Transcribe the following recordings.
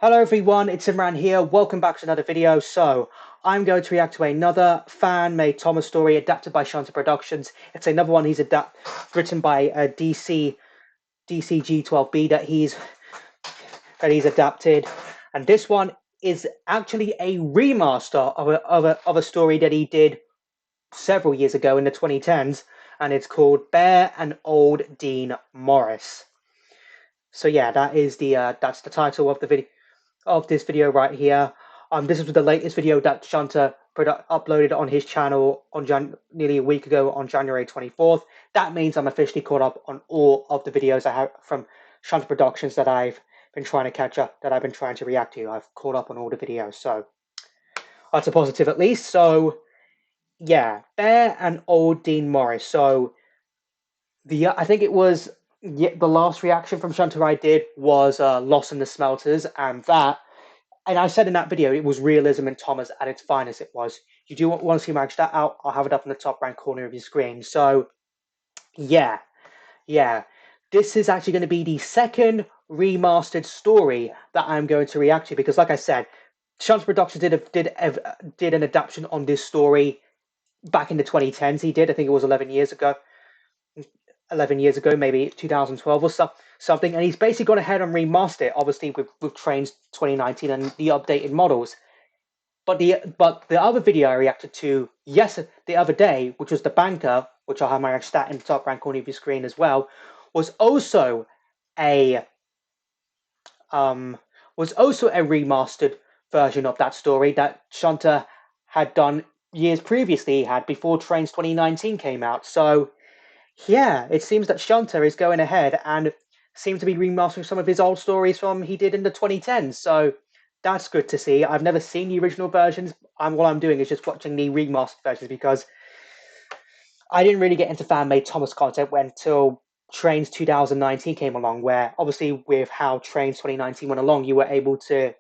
Hello everyone, it's Imran here. Welcome back to another video. So, I'm going to react to another fan-made Thomas story adapted by ShunterProductions. It's another one written by DCG12B that he's adapted, and this one is actually a remaster of a story that he did several years ago in the 2010s, and it's called Bear and Old Dean Morris. So yeah, that's the title of the video. Of this video right here. This was the latest video that Shunter uploaded on his channel on nearly a week ago on January 24th. That means I'm officially caught up on all of the videos I have from Shunter Productions that I've been trying to catch up, that I've been trying to react to. I've caught up on all the videos, so that's a positive at least. So yeah, Bear and Old Dean Morris. So I think it was the last reaction from Shunter I did was Lost in the Smelters, and I said in that video it was realism in Thomas at its finest. It was. You do want to see my that out? I'll have it up in the top right corner of your screen. So yeah, this is actually going to be the second remastered story that I'm going to react to, because like I said, Shunter Productions did an adaptation on this story back in the 2010s. He did, I think it was 11 years ago, maybe 2012 or something, and he's basically gone ahead and remastered it, obviously with Trains 2019 and the updated models. But the other video I reacted to the other day, which was The Banker, which I'll have my stat in the top right corner of your screen as well, was also a remastered version of that story that Shunter had done years previously, before Trains 2019 came out. So yeah, it seems that Shunter is going ahead and seems to be remastering some of his old stories from he did in the 2010s. So that's good to see. I've never seen the original versions. What I'm doing is just watching the remastered versions, because I didn't really get into fan-made Thomas content until Trains 2019 came along, where obviously with how Trains 2019 went along, you were able to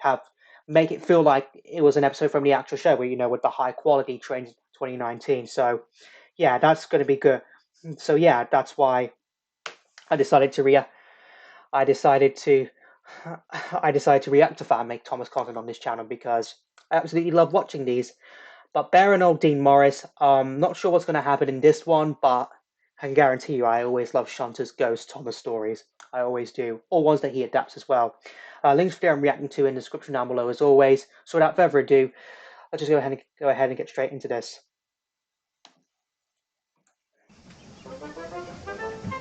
make it feel like it was an episode from the actual show, where with the high quality Trains 2019. So yeah, that's going to be good. So yeah, that's why I decided to react to fan-made Thomas content on this channel, because I absolutely love watching these. But Bear and Old Dean Morris, not sure what's going to happen in this one, but I can guarantee you I always love Shunter's Ghost Thomas stories. I always do. Or ones that he adapts as well. Links for the I'm reacting to in the description down below as always. So without further ado, let's just go ahead and get straight into this.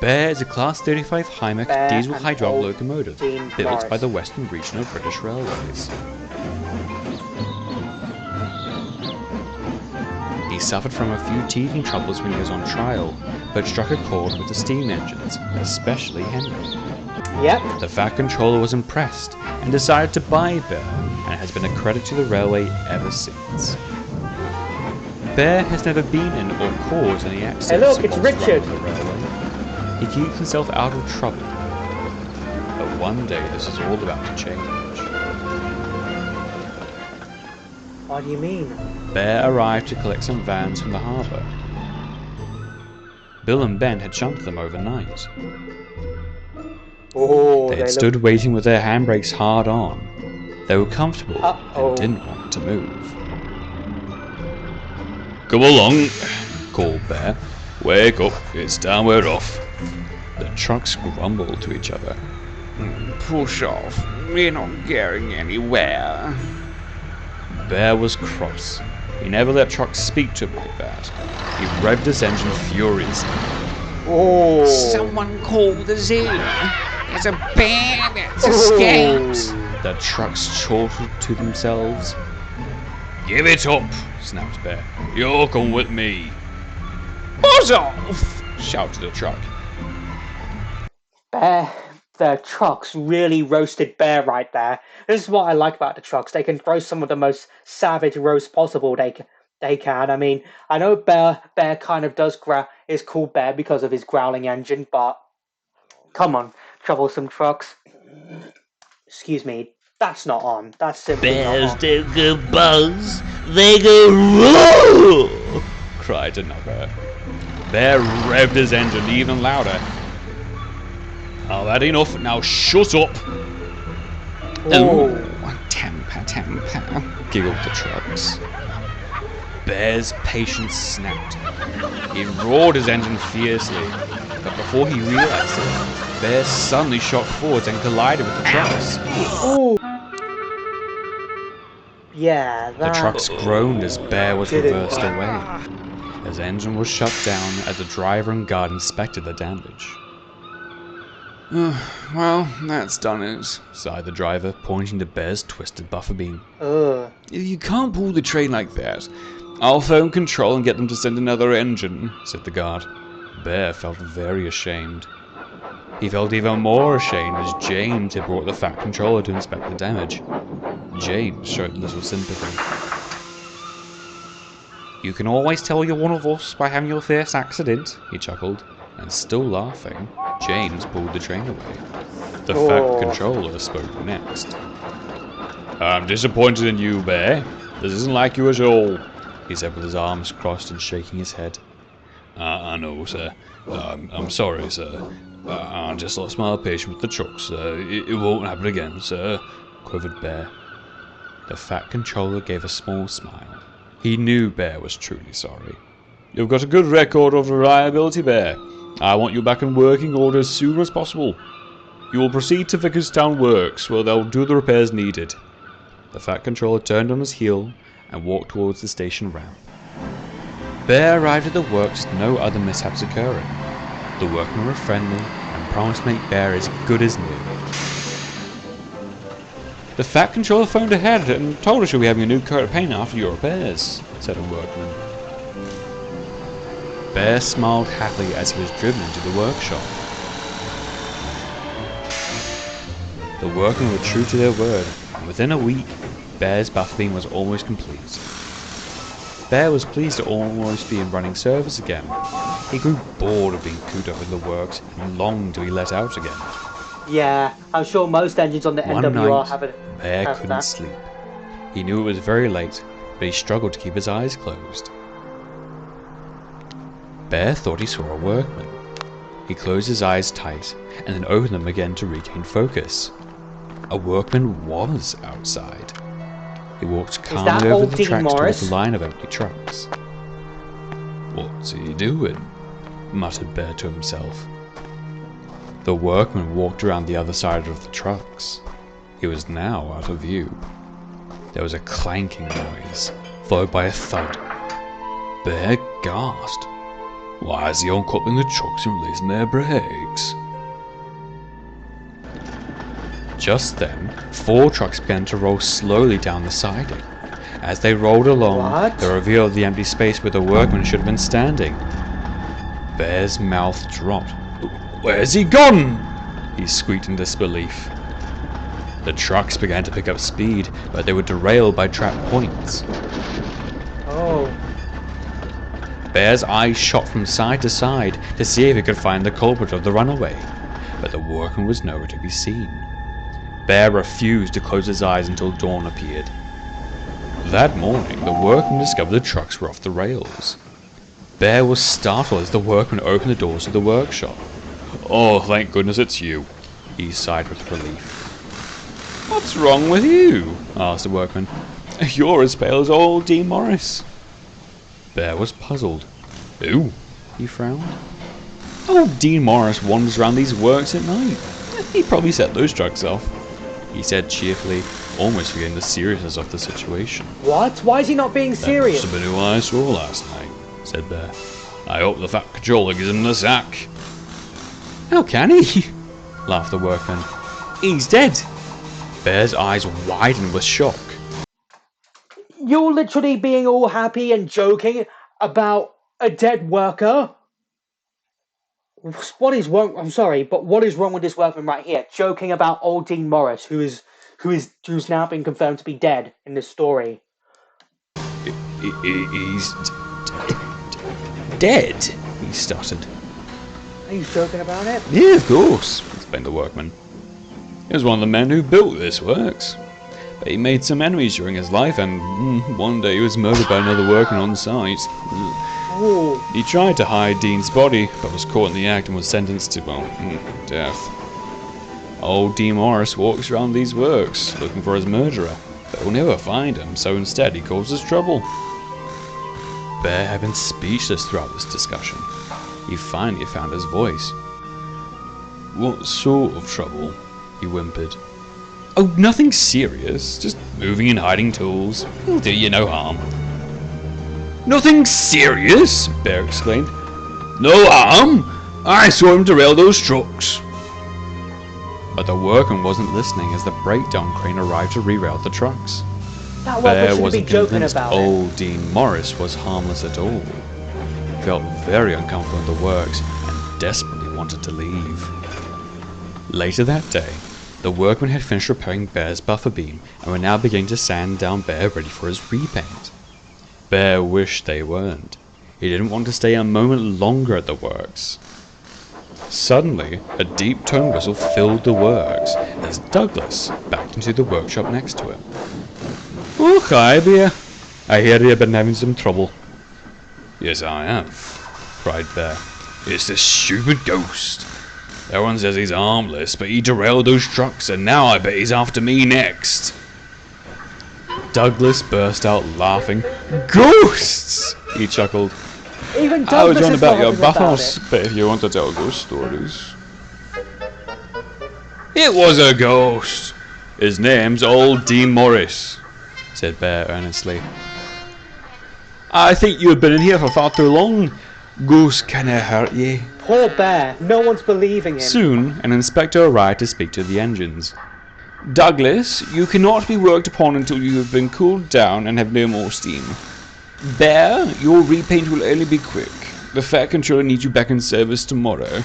Bear is a Class 35 Hymek diesel hydraulic locomotive built by the Western Regional British Railways. He suffered from a few teething troubles when he was on trial, but struck a chord with the steam engines, especially Henry. Yep. The Fat Controller was impressed and decided to buy Bear, and has been a credit to the railway ever since. Bear has never been in or caused any accidents. Hey look, it's Richard! The railway. He keeps himself out of trouble, but one day this is all about to change. What do you mean? Bear arrived to collect some vans from the harbour. Bill and Ben had shunted them overnight. Oh, they had stood waiting with their handbrakes hard on. They were comfortable and didn't want to move. "Come along," called Bear. "Wake up, it's time we're off." The trucks grumbled to each other. "Push off, we're not going anywhere." Bear was cross. He never let trucks speak to him like that. He revved his engine furiously. Oh! "Someone call the zoo! There's a bear that's escaped!" The trucks chortled to themselves. "Give it up!" snapped Bear. "You'll come with me." "Buzz off!" shouted the truck. The trucks really roasted Bear right there. This is what I like about the trucks. They can throw some of the most savage roast possible they can. I mean, I know Bear kind of is called Bear because of his growling engine, but come on, troublesome trucks. Excuse me, that's not on. That's simply Bears not on. don't go buzz, they go roar! Cried another. Bear revved his engine even louder. "I've had enough, now shut up!" Oh. Temper, temper. giggled the trucks. Bear's patience snapped. He roared his engine fiercely, but before he realized it, Bear suddenly shot forwards and collided with the trucks. Oh, yeah, The that trucks groaned as Bear was didn't reversed work. away. His engine was shut down as the driver and guard inspected the damage. Well, that's done it, sighed the driver, pointing to Bear's twisted buffer beam. Ugh. You can't pull the train like that. I'll phone control and get them to send another engine, said the guard. Bear felt very ashamed. He felt even more ashamed as James had brought the Fat Controller to inspect the damage. James showed little sympathy. You can always tell you're one of us by having your first accident, he chuckled, and still laughing, James pulled the train away. The Fat Controller spoke next. I'm disappointed in you, Bear. This isn't like you at all, he said with his arms crossed and shaking his head. I know, sir. I'm sorry, sir. I just lost my patience with the trucks. It won't happen again, sir, quivered Bear. The Fat Controller gave a small smile. He knew Bear was truly sorry. You've got a good record of reliability, Bear. I want you back in working order as soon as possible. You will proceed to Vickerstown Works, where they'll do the repairs needed. The Fat Controller turned on his heel and walked towards the station ramp. Bear arrived at the works with no other mishaps occurring. The workmen were friendly and promised to make Bear as good as new. The Fat Controller phoned ahead and told us you'll be having a new coat of paint after your repairs, said a workman. Bear smiled happily as he was driven into the workshop. The workmen were true to their word, and within a week, Bear's buffer beam was almost complete. Bear was pleased to almost be in running service again. He grew bored of being cooped up in the works and longed to be let out again. Yeah, I'm sure most engines on the One NWR night, have it. Bear have couldn't that. sleep. He knew it was very late, but he struggled to keep his eyes closed. Bear thought he saw a workman. He closed his eyes tight and then opened them again to regain focus. A workman was outside. He walked calmly that over old the Dean tracks towards Morris? the line of empty trucks. What's he doing? Muttered Bear to himself. The workman walked around the other side of the trucks. He was now out of view. There was a clanking noise, followed by a thud. Bear gasped. Why is he uncoupling the trucks and releasing their brakes? Just then, 4 trucks began to roll slowly down the siding. As they rolled along, What? they revealed the empty space where the workman should have been standing. Bear's mouth dropped. Where's he gone? He squeaked in disbelief. The trucks began to pick up speed, but they were derailed by trap points. Oh, Bear's eyes shot from side to side to see if he could find the culprit of the runaway, but the workman was nowhere to be seen. Bear refused to close his eyes until dawn appeared. That morning, the workman discovered the trucks were off the rails. Bear was startled as the workman opened the doors of the workshop. Oh, thank goodness it's you, he sighed with relief. What's wrong with you? Asked the workman. You're as pale as old Dean Morris. Bear was puzzled. Who? He frowned. Old Dean Morris wanders around these works at night. He probably set those trucks off, he said cheerfully, almost forgetting the seriousness of the situation. what? Why is he not being That serious? must have been who I saw last night, said Bear. I hope the Fat Controller gives him the sack. How can he? Laughed the workman. He's dead. Bear's eyes widened with shock. You're literally being all happy and joking about a dead worker? What is wrong? I'm sorry, but what is wrong with this workman right here? Joking about old Dean Morris, who's now been confirmed to be dead in this story. He's dead, he stuttered. Are you joking about it? Yeah, of course, explained the workman. He was one of the men who built this works. But he made some enemies during his life, and one day he was murdered by another workman on site. Ooh. He tried to hide Dean's body, but was caught in the act and was sentenced to, death. Old Dean Morris walks around these works, looking for his murderer. They'll never find him, so instead he causes trouble. Bear had been speechless throughout this discussion. He finally found his voice. What sort of trouble? He whimpered. Oh, nothing serious. Just moving and hiding tools. He'll do you no harm. Nothing serious? Bear exclaimed. No harm? I saw him derail those trucks. But the workman wasn't listening as the breakdown crane arrived to reroute the trucks. That Bear worker wasn't be joking convinced about it. old Dean Morris was harmless at all. He felt very uncomfortable in the works and desperately wanted to leave. Later that day, the workmen had finished repairing Bear's buffer beam and were now beginning to sand down Bear ready for his repaint. Bear wished they weren't. He didn't want to stay a moment longer at the works. Suddenly, a deep tone whistle filled the works as Douglas backed into the workshop next to him. Oh, hi, Bear. I hear you've been having some trouble. Yes, I have, cried Bear. It's this stupid ghost. Everyone says he's harmless, but he derailed those trucks, and now I bet he's after me next. Douglas burst out laughing. Ghosts! He chuckled. Even I was Douglas on is about your laughing about buffers, it. but if you want to tell ghost stories. It was a ghost. His name's old Dean Morris, said Bear earnestly. I think you've been in here for far too long. Ghosts can't hurt ye. Poor Bear. No one's believing him. Soon, an inspector arrived to speak to the engines. Douglas, you cannot be worked upon until you have been cooled down and have no more steam. Bear, your repaint will only be quick. The Fat Controller needs you back in service tomorrow.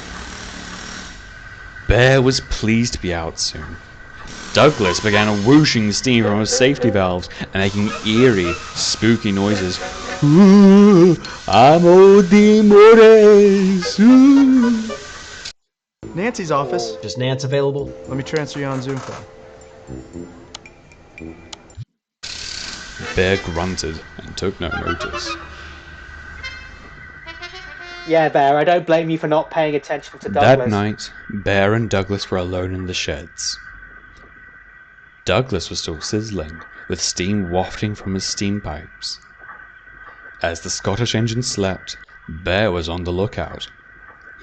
Bear was pleased to be out soon. Douglas began whooshing steam from his safety valves and making eerie, spooky noises. Ooh, I'm old Dean Morris. Ooh. Nancy's office. Is Nance available? Let me transfer you on Zoom call. Bear grunted and took no notice. Yeah, Bear, I don't blame you for not paying attention to Douglas. That night, Bear and Douglas were alone in the sheds. Douglas was still sizzling, with steam wafting from his steam pipes. As the Scottish engine slept, Bear was on the lookout.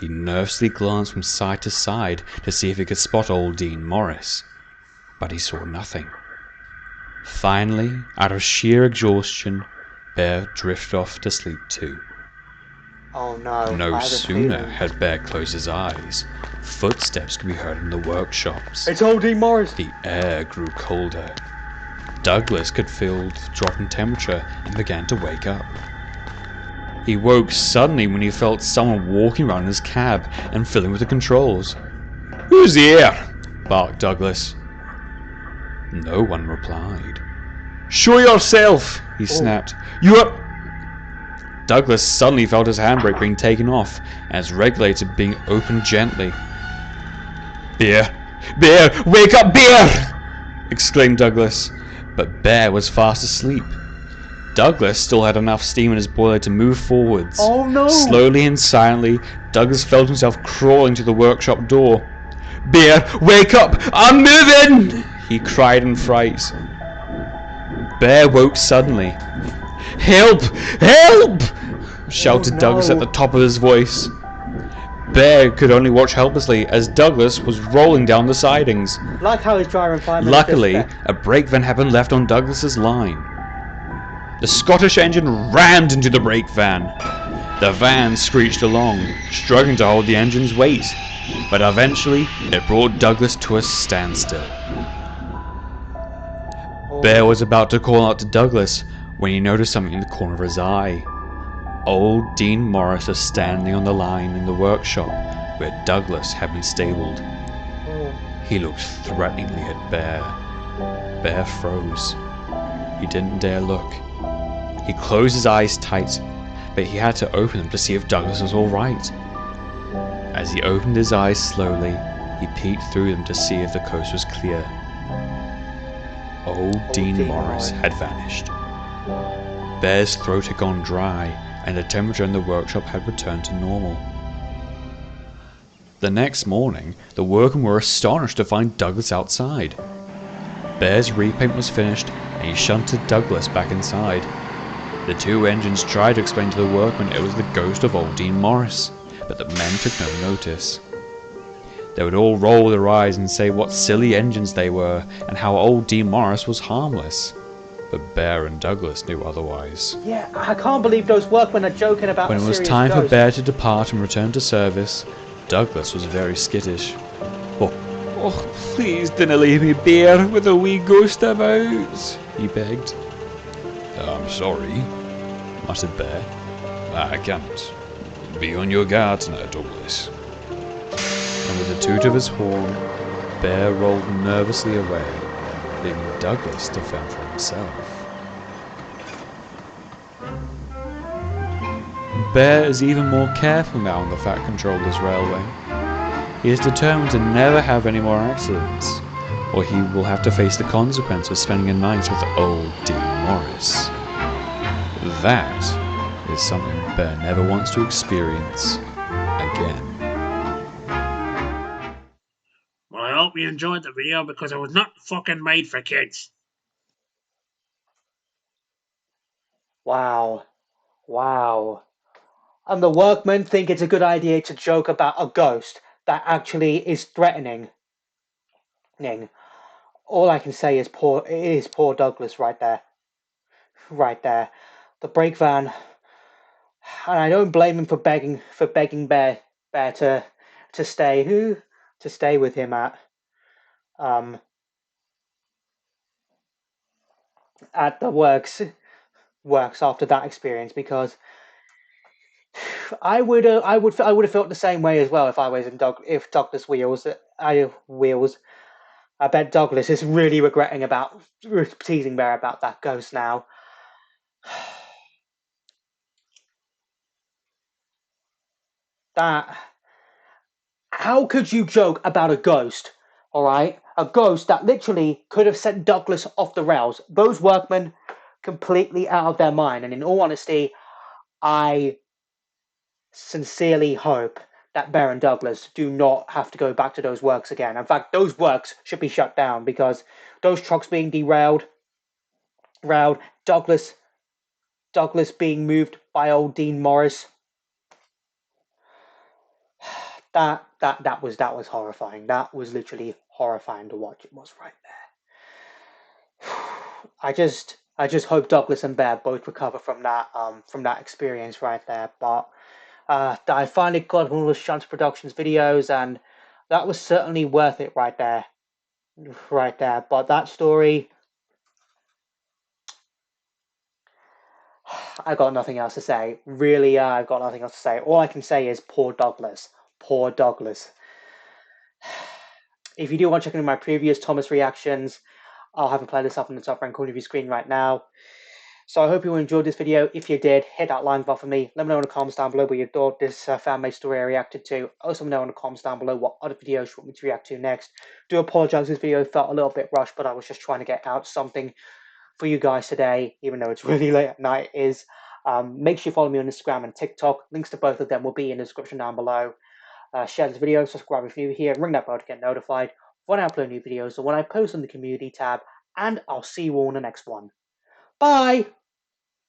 He nervously glanced from side to side to see if he could spot old Dean Morris, but he saw nothing. Finally, out of sheer exhaustion, Bear drifted off to sleep too. Oh no. No I have a sooner feeling. had Bear closed his eyes, footsteps could be heard in the workshops. It's old Dean Morris. The air grew colder. Douglas could feel the drop in temperature and began to wake up. He woke suddenly when he felt someone walking around his cab and fiddling with the controls. Who's here? Barked Douglas. No one replied. Show yourself! He snapped. You're... Douglas suddenly felt his handbrake being taken off and his regulator being opened gently. Bear! Bear! Wake up, Bear! Exclaimed Douglas. But Bear was fast asleep. Douglas still had enough steam in his boiler to move forwards. Oh no! Slowly and silently, Douglas felt himself crawling to the workshop door. Bear, wake up! I'm moving! He cried in fright. Bear woke suddenly. Help! Help! Shouted Oh, no. Douglas at the top of his voice. Bear could only watch helplessly as Douglas was rolling down the sidings. Like how he's driving 5 minutes. Luckily, a brake van had been left on Douglas's line. The Scottish engine rammed into the brake van. The van screeched along, struggling to hold the engine's weight, but eventually it brought Douglas to a standstill. Bear was about to call out to Douglas when he noticed something in the corner of his eye. Old Dean Morris was standing on the line in the workshop where Douglas had been stabled. He looked threateningly at Bear. Bear froze. He didn't dare look. He closed his eyes tight, but he had to open them to see if Douglas was alright. As he opened his eyes slowly, he peeked through them to see if the coast was clear. Old Dean Morris had vanished. Bear's throat had gone dry, and the temperature in the workshop had returned to normal. The next morning, the workmen were astonished to find Douglas outside. Bear's repaint was finished, and he shunted Douglas back inside. The two engines tried to explain to the workmen it was the ghost of old Dean Morris, but the men took no notice. They would all roll their eyes and say what silly engines they were, and how old Dean Morris was harmless. But Bear and Douglas knew otherwise. Yeah, I can't believe those workmen are joking about When a it was serious time for ghost. Bear to depart and return to service, Douglas was very skittish. Oh, please dinna leave me, Bear, with a wee ghost about, he begged. I'm sorry, muttered Bear. I can't. Be on your guard tonight, Douglas. And with a toot of his horn, Bear rolled nervously away, leaving Douglas to fend for himself. Bear is even more careful now on the Fat Controller's railway. He is determined to never have any more accidents, or he will have to face the consequence of spending a night with old Dean Morris. That is something Bear never wants to experience again. Well, I hope you enjoyed the video because it was not fucking made for kids. Wow. Wow. And the workmen think it's a good idea to joke about a ghost that actually is threatening. All I can say is poor Douglas right there. Right there. The brake van, and I don't blame him for begging Bear to stay with him um at the works after that experience, because I would have felt the same way as well if I was in Douglas wheels. I bet Douglas is really regretting about teasing Bear about that ghost now. That How could you joke about a ghost? All right, a ghost that literally could have sent Douglas off the rails. Those workmen completely out of their mind. And in all honesty, I sincerely hope that Bear and Douglas do not have to go back to those works again. In fact, those works should be shut down, because those trucks being derailed, Douglas being moved by old Dean Morris. That was horrifying. That was literally horrifying to watch. It was right there. I just hope Douglas and Bear both recover from that experience right there. But I finally got one of the Shunter Productions videos, and that was certainly worth it right there. Right there. But that story, I got nothing else to say. Really, I've got nothing else to say. All I can say is poor Douglas. Poor Douglas. If you do want to check out my previous Thomas reactions, I'll have a playlist up in the top right corner of your screen right now. So I hope you enjoyed this video. If you did, hit that like button for me. Let me know in the comments down below what you thought this fan-made story I reacted to. Also, let me know in the comments down below what other videos you want me to react to next. Do apologize, this video felt a little bit rushed, but I was just trying to get out something for you guys today, even though it's really late at night. Make sure you follow me on Instagram and TikTok. Links to both of them will be in the description down below. Share this video, subscribe if you're new here, ring that bell to get notified when I upload new videos or when I post on the community tab, and I'll see you all in the next one. Bye!